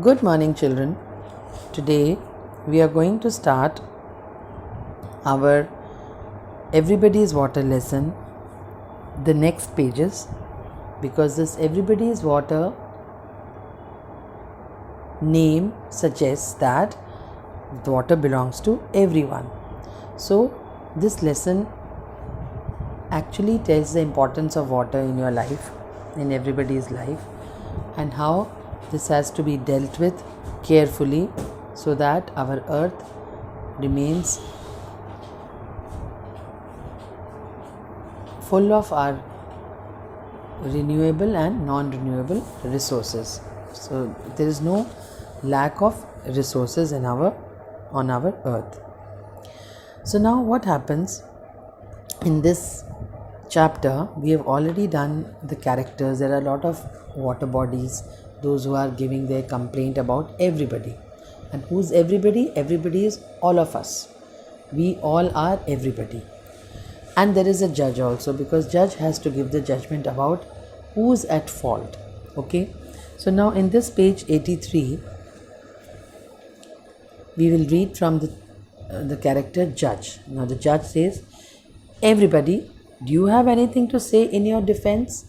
Good morning, children. Today we are going to start our Everybody's Water lesson, the next pages, because this Everybody's Water name suggests that the water belongs to everyone. So, this lesson actually tells the importance of water in your life, in everybody's life, and how this has to be dealt with carefully so that our earth remains full of our renewable and non-renewable resources. So there is no lack of resources on our earth. So now what happens in this chapter? We have already done the characters. There are a lot of water bodies, those who are giving their complaint about everybody. And who's everybody? Everybody is all of us. We all are everybody. And there is a judge also, because judge has to give the judgment about who's at fault. Okay, so now in this page 83 we will read from the character judge. Now the judge says, everybody, do you have anything to say in your defense?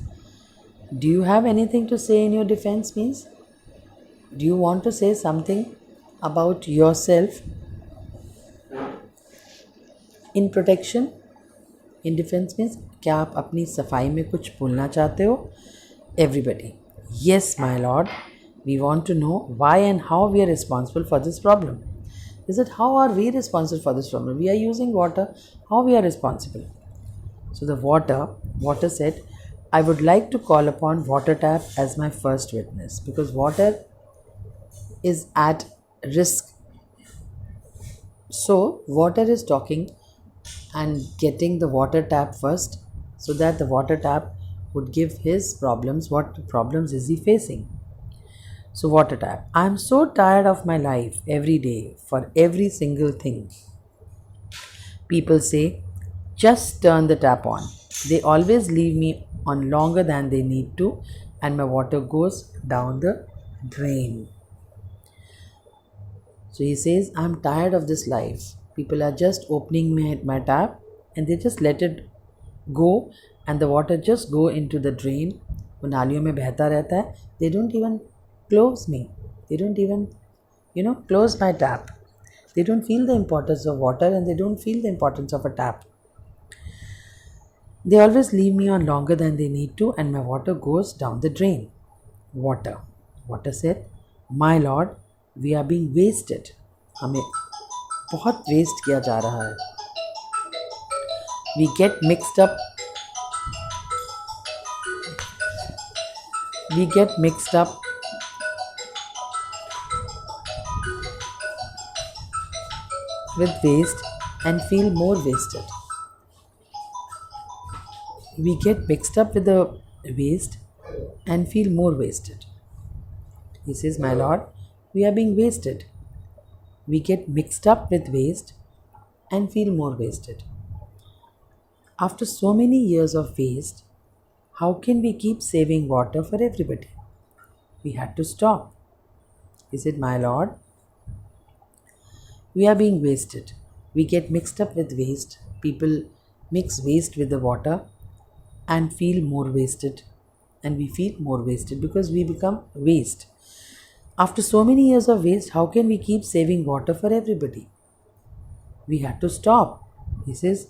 Do you have anything to say in your defense means, do you want to say something about yourself in protection? In defense means, क्या आप अपनी सफाई में कुछ बोलना चाहते हो? Everybody, yes my lord, we want to know why and how we are responsible for this problem. Is it how are we responsible for this problem? We are using water, how we are responsible? So the water said, I would like to call upon water tap as my first witness, because water is at risk. So water is talking and getting the water tap first, so that the water tap would give his problems. What problems is he facing? So water tap, I am so tired of my life every day for every single thing. People say, just turn the tap on. They always leave me on longer than they need to, and my water goes down the drain. So he says, I'm tired of this life. People are just opening my tap and they just let it go, and the water just go into the drain. वो नालियों में बहता रहता है. They don't even close me. They don't even, close my tap. They don't feel the importance of water, and they don't feel the importance of a tap. They always leave me on longer than they need to, and my water goes down the drain. Water said, my lord, we are being wasted. हमें बहुत waste किया जा रहा है. We get mixed up with waste and feel more wasted. We get mixed up with the waste and feel more wasted. He says, my lord, we are being wasted. We get mixed up with waste and feel more wasted. After so many years of waste, how can we keep saving water for everybody? We had to stop. He said, my lord, we are being wasted. We get mixed up with waste. People mix waste with the water and feel more wasted. And we feel more wasted because we become waste. After so many years of waste, how can we keep saving water for everybody? We had to stop. He says,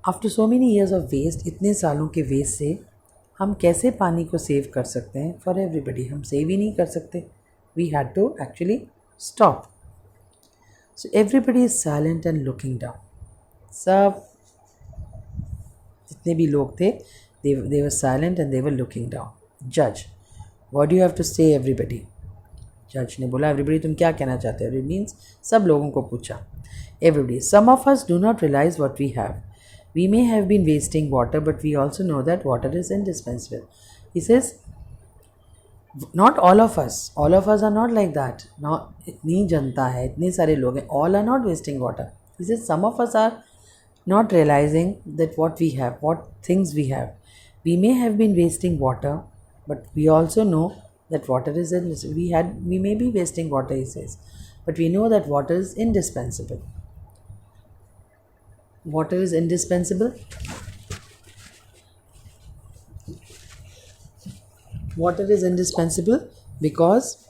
after so many years of waste, इतने सालों के waste से हम कैसे पानी को save कर सकते हैं for everybody? हम सेव ही नहीं कर सकते. We had to actually stop. So everybody is silent and looking down. सब जितने भी लोग थे, they were silent and they were looking down. Judge, what do you have to say, everybody? जज ने बोला, एवरीबडी तुम क्या कहना चाहते हो? इट मीन्स सब लोगों को पूछा. Everybody, some of us do not realize what we have. We may have been wasting water, but we also know that water is indispensable. He says, not all of us are not like that. इतनी जनता है, इतने सारे लोग हैं, all are not wasting water. He says, some of us are not realizing that what we have, what things we have. We may have been wasting water, but we also know that water is we may be wasting water, he says, but we know that water is indispensable. Water is indispensable. Water is indispensable because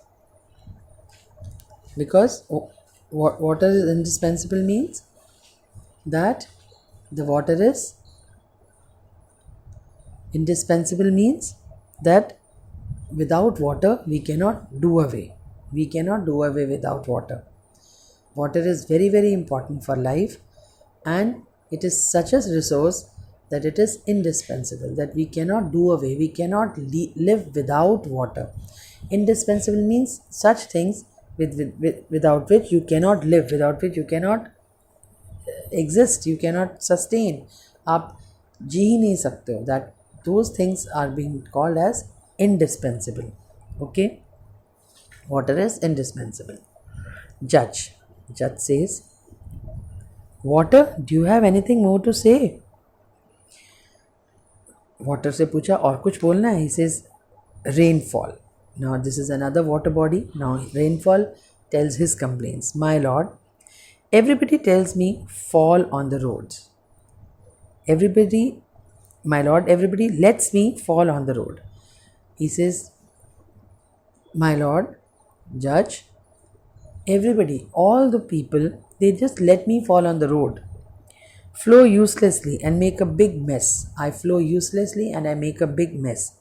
water is indispensable means that the water is indispensable means that without water we cannot do away. We cannot do away without water. Water is very, very important for life, and it is such a resource that it is indispensable, that we cannot do away, we cannot live without water. Indispensable means such things without which you cannot live, without which you cannot exist, you cannot sustain. आप जी ही नहीं सकते हो. That those things are being called as indispensable. Okay, water is indispensable. Judge says, water, do you have anything more to say? Water से पूछा और कुछ बोलना है? He says rainfall. Now this is another water body. Now rainfall tells his complaints. My lord, everybody tells me fall on the roads. My lord, everybody lets me fall on the road. He says, my lord, judge, everybody, all the people, they just let me fall on the road. Flow uselessly and make a big mess. I flow uselessly and I make a big mess.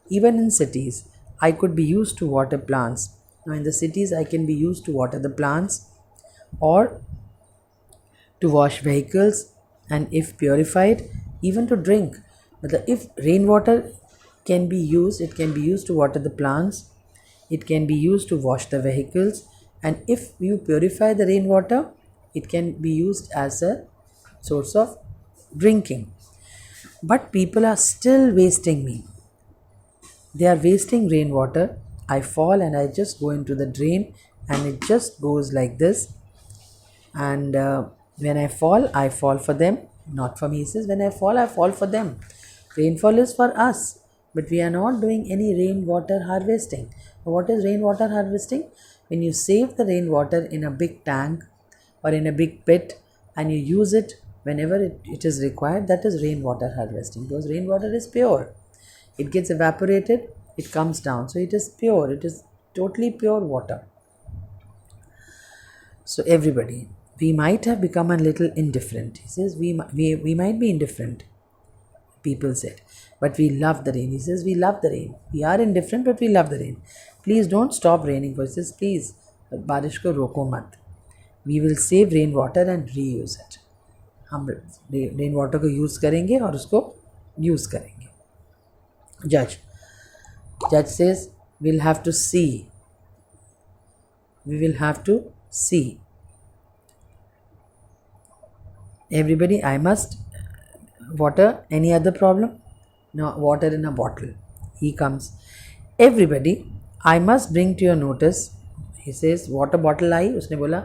Even in cities, I could be used to water plants. Now in the cities, I can be used to water the plants or to wash vehicles, and if purified, even to drink. But if rainwater can be used, it can be used to water the plants, it can be used to wash the vehicles, and if you purify the rainwater, it can be used as a source of drinking. But people are still wasting me. They are wasting rainwater. I fall and I just go into the drain and it just goes like this. And when I fall for them, not for me. He says, when I fall for them. Rainfall is for us, but we are not doing any rainwater harvesting. What is rainwater harvesting? When you save the rainwater in a big tank or in a big pit and you use it whenever it is required, that is rainwater harvesting, because rainwater is pure. It gets evaporated, it comes down, so it is pure, it is totally pure water. So everybody, we might have become a little indifferent. He says we might be indifferent, people said, but we love the rain. He says we love the rain. We are indifferent, but we love the rain. Please don't stop raining. He says please, बारिश को रोको मत. We will save rainwater and reuse it. हम rain water को use करेंगे और उसको use करेंगे. जज says we'll have to see. We will have to see. Everybody, I must water. Any other problem? No, water in a bottle. He comes. Everybody, I must bring to your notice. He says water bottle आई. उसने बोला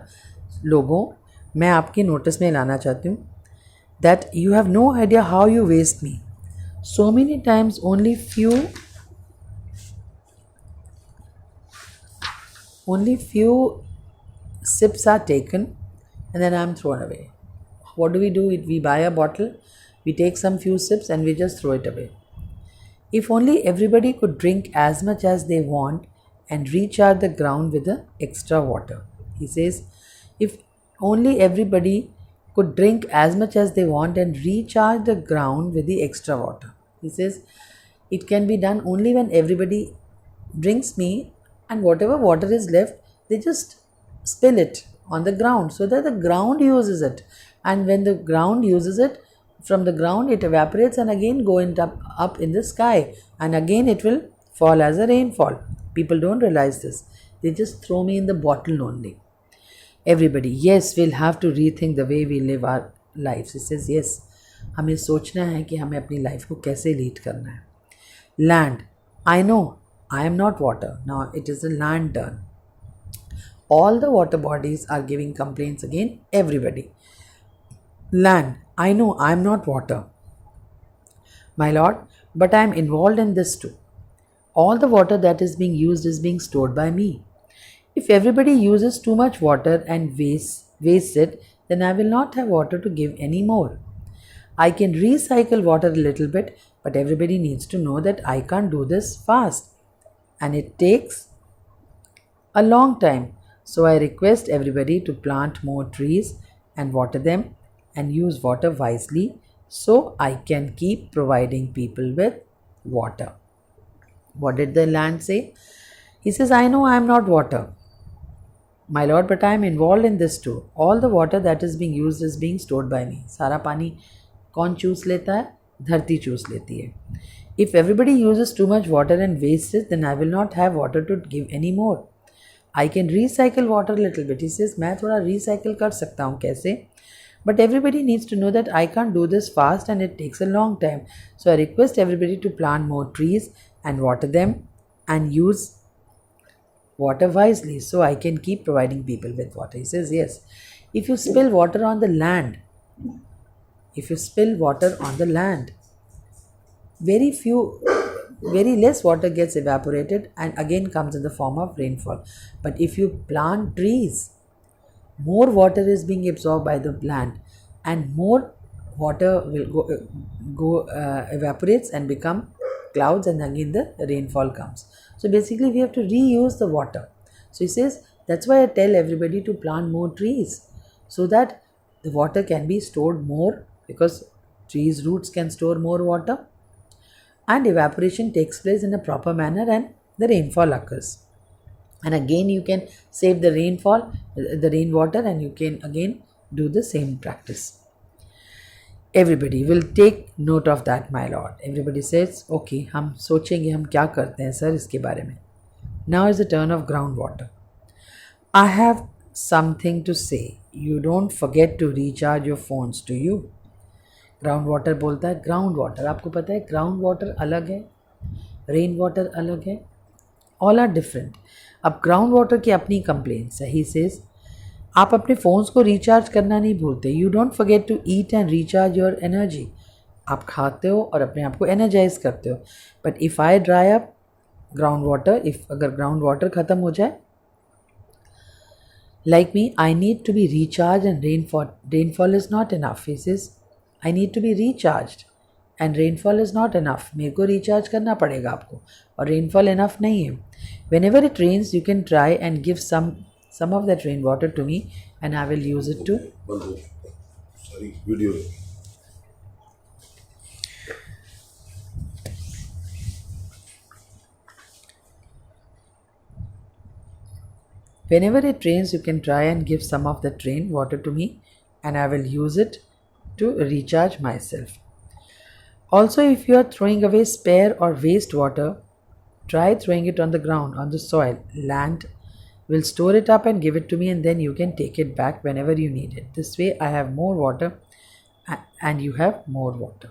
लोगों, मैं आपकी notice में लाना चाहती हूँ that you have no idea how you waste me. So many times only few sips are taken and then I am thrown away. What do? We buy a bottle, we take some few sips and we just throw it away. If only everybody could drink as much as they want and recharge the ground with the extra water. He says, if only everybody could drink as much as they want and recharge the ground with the extra water. He says, it can be done only when everybody drinks me, and whatever water is left, they just spill it on the ground so that the ground uses it. And when the ground uses it, from the ground it evaporates and again go up in the sky, and again it will fall as a rainfall. People don't realize this. They just throw me in the bottle only. Everybody, yes, we'll have to rethink the way we live our lives. He says, yes, हमें सोचना है कि हमें अपनी life को कैसे lead करना है. Land, I know, I am not water. Now it is the land turn. All the water bodies are giving complaints again. Everybody. Land, I know I am not water. My lord, but I am involved in this too. all the water that is being used is being stored by me. If everybody uses too much water and wastes it, then I will not have water to give anymore. I can recycle water a little bit, but everybody needs to know that I can't do this fast and it takes a long time. So I request everybody to plant more trees and water them and use water wisely so I can keep providing people with water. What did the land say? He says, I know I am not water, my lord, but I am involved in this too. All the water that is being used is being stored by me. सारा पानी कौन चूस लेता है? धरती चूस लेती है. If everybody uses too much water and wastes it, then I will not have water to give anymore. I can recycle water a little bit. He says, मैं थोड़ा recycle कर सकता हूँ. कैसे? But everybody needs to know that I can't do this fast and it takes a long time. So I request everybody to plant more trees and water them and use water wisely so I can keep providing people with water. He says, yes, if you spill water on the land, very less water gets evaporated and again comes in the form of rainfall. But if you plant trees, more water is being absorbed by the land and more water will evaporates and become clouds and again the rainfall comes. So basically we have to reuse the water. So he says, that's why I tell everybody to plant more trees so that the water can be stored more, because trees' roots can store more water and evaporation takes place in a proper manner and the rainfall occurs. And again you can save the rainwater and you can again do the same practice. Everybody will take note of that, my lord. Everybody says, okay, हम सोचेंगे हम क्या करते हैं sir इसके बारे में. Now is the turn of groundwater. I have something to say. You don't forget to recharge your phones, do you? Groundwater बोलता है groundwater. आपको पता है groundwater अलग है, rainwater अलग है. All are different. अब groundwater की अपनी complaints है. He says, आप अपने फ़ोन्स को रिचार्ज करना नहीं भूलते. You don't forget to eat and recharge your energy. आप खाते हो और अपने आप को एनर्जाइज करते हो. But if I dry up ground water, अगर ग्राउंड वाटर ख़त्म हो जाए, like me, I need to be recharge and rainfall is not enough. He says, I need to be recharge and rainfall is not enough. मेरे को recharge करना पड़ेगा आपको और रेनफॉल इनफ नहीं है. Whenever it rains you can try and give some of that rainwater to me and I will use it to video. Whenever it rains, you can try and give some of that rainwater to me and I will use it to recharge myself. Also, if you are throwing away spare or waste water, try throwing it on the ground, on the soil. Land will store it up and give it to me and then you can take it back whenever you need it. This way I have more water and you have more water.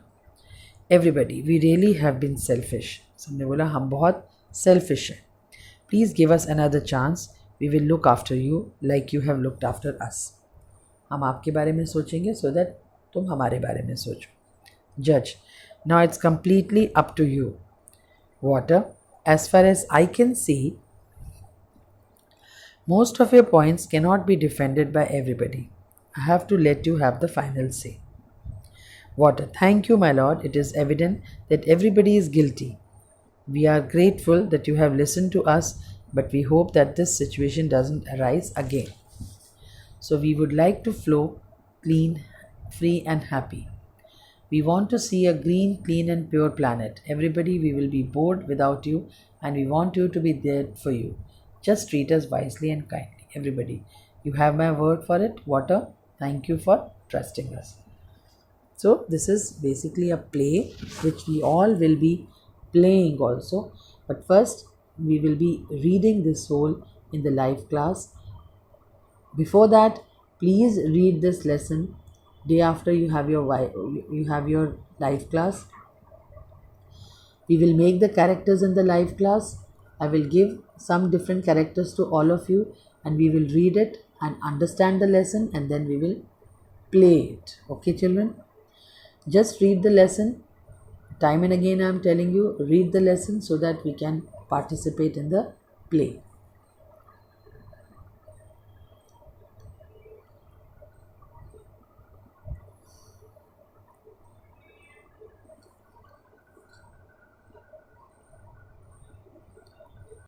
Everybody, we really have been selfish. सबने बोला हम बहुत selfish हैं. Please give us another chance. We will look after you like you have looked after us. हम आपके बारे में सोचेंगे so that तुम हमारे बारे में सोचो. Judge, now it's completely up to you. Water, as far as I can see, most of your points cannot be defended by everybody. I have to let you have the final say. Water, thank you, my lord. It is evident that everybody is guilty. We are grateful that you have listened to us, but we hope that this situation doesn't arise again. So we would like to flow clean, free and happy. We want to see a green, clean and pure planet. Everybody, we will be bored without you and we want you to be there for you. Just treat us wisely and kindly. Everybody, you have my word for it. Water, thank you for trusting us. So this is basically a play which we all will be playing also. But first, we will be reading this whole in the live class. Before that, please read this lesson day after you have your live class. We will make the characters in the live class. I will give some different characters to all of you and we will read it and understand the lesson and then we will play it. Okay, children? Just read the lesson. Time and again I am telling you, read the lesson so that we can participate in the play.